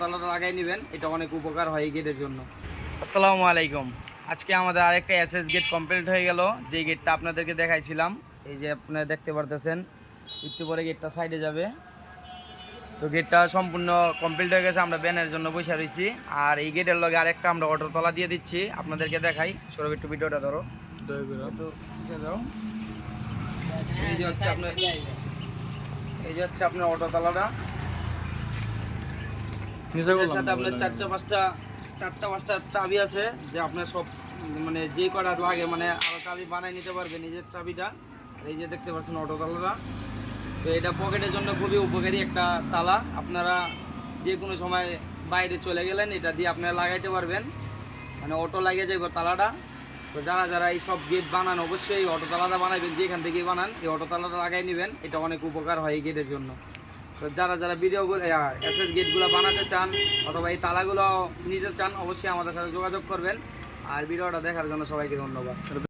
তালাটা লাগাই নেবেন, এটা অনেক উপকার হয় এই গেটের জন্য। আসসালামু আলাইকুম। আজকে আমাদের আরেকটা এসএস গেট কমপ্লিট হয়ে গেল, যে গেটটা আপনাদেরকে দেখাইছিলাম। এই যে আপনারা দেখতে পারতেছেন, একটু পরে গেটটা সাইডে যাবে। তো গেটটা সম্পূর্ণ কমপ্লিট হয়ে গেছে, আমরা ব্যানের জন্য বসে রয়েছি। আর এই গেটের লগে আরেকটা আমরা অটো তলা দিয়ে দিচ্ছি, আপনাদেরকে দেখাই। সৌরভ একটু ভিডিওটা ধরো, একটু উঠে যাও। এই যে হচ্ছে আপনার অটো তলাটা। এর সাথে আপনার চারটা পাঁচটা চাবি আছে, যে আপনার সব মানে যে কটা লাগে মানে আরো চাবি বানাই নিতে পারবে নিজের চাবিটা। এই যে দেখতে পাচ্ছেন অটো তালাটা, তো এটা পকেটের জন্য খুবই উপকারী একটা তালা। আপনারা যে কোনো সময় বাইরে চলে গেলেন, এটা দিয়ে আপনারা লাগাইতে পারবেন, মানে অটো লাগিয়ে যাবে তালাটা। তো যারা এই সব গেট বানান, অবশ্যই অটো তালাটা বানাবেন, যেখান থেকেই বানান এই অটো তালাটা লাগাই নেবেন, এটা অনেক উপকার হয় এই গেটের জন্য। তো যারা ভিডিওগুলো এসএস গেটগুলো বানাতে চান অথবা এই তালাগুলো নিতে চান, অবশ্যই আমাদের সাথে যোগাযোগ করবেন। আর ভিডিওটা দেখার জন্য সবাইকে ধন্যবাদ।